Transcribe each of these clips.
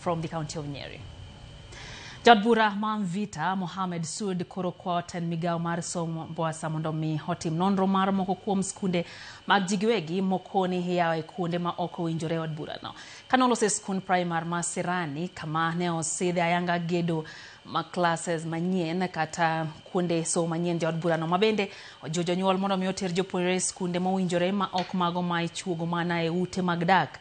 from the county of Nyeri. Jadbura Mamvita Mohamed Sud Korokot and Migao Marsom Boasa Mondomi Hotim Nonro Mar Moko Kuom Skunde Magjigiwegi Mokoni Hiawe Kunde Ma Oko Injore Wadbura now. Kanolo se skun primar Masirani Kama Neo Sede Ayanga Gedo ma classes manyien kata kunde so manyien Jadbura no mabende Jojo Nyuol Mondo Mioter Jopore Skunde Mo Injore Ma Ok Mago Ma Ichuogo Mana e Ute Magdak.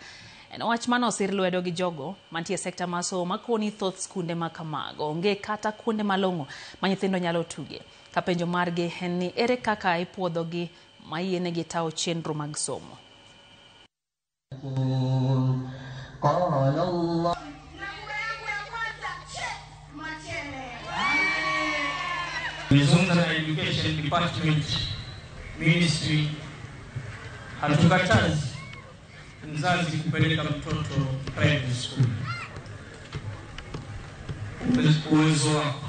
No wachmano sirlwedo gi jogo mantie sekta maso makoni thoth skunde makamago onge kata kunde malongo manyithindo nyalo tuge kapenjo marge en ni ere kaka ipuodho gi mayiene gi tawo chenro mag somo. Mizungumza Education Department Ministry hatukatazi mzazi kupeleka mtoto private school uwezo wako,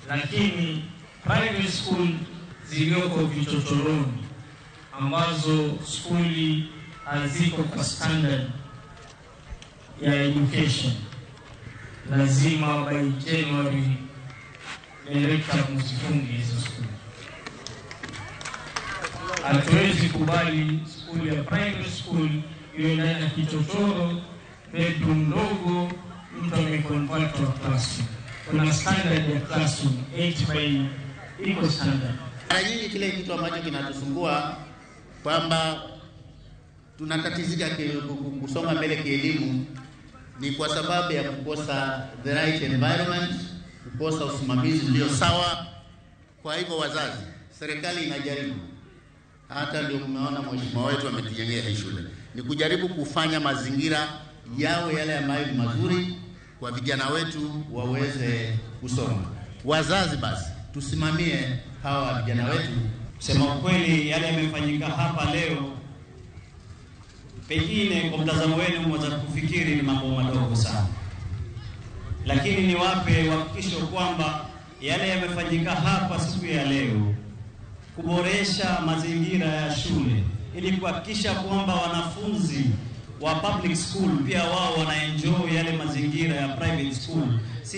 lakini private school zilioko vichochoroni ambazo skuli haziko kwa standard ya education lazima by January director msifungi hizo skuli. Hatuwezi kubali skuli ya private school iwe ndani ya kichochoro, bedroom ndogo, mtu ameconvert wa classroom. Kuna standard ya classroom 8 by equal standard. Mara nyingi kile kitu ambacho kinatusumbua kwamba tunatatizika kusonga mbele kielimu ni kwa sababu ya kukosa the right environment, kukosa usimamizi ulio sawa. Kwa hivyo wazazi, serikali inajaribu, hata ndio umeona mheshimiwa wetu ametujengea hii shule, ni kujaribu kufanya mazingira yawe yale ambayo ni mazuri kwa vijana wetu waweze kusoma. Wazazi basi tusimamie hawa vijana wetu. Sema kweli yale yamefanyika hapa leo, pengine kwa mtazamo wenu mweza kufikiri ni mambo madogo sana, lakini niwape hakikisho kwamba yale yamefanyika hapa siku ya leo kuboresha mazingira ya shule ili kuhakikisha kwamba wanafunzi wa public school pia wao wanaenjoy yale mazingira ya private school. Si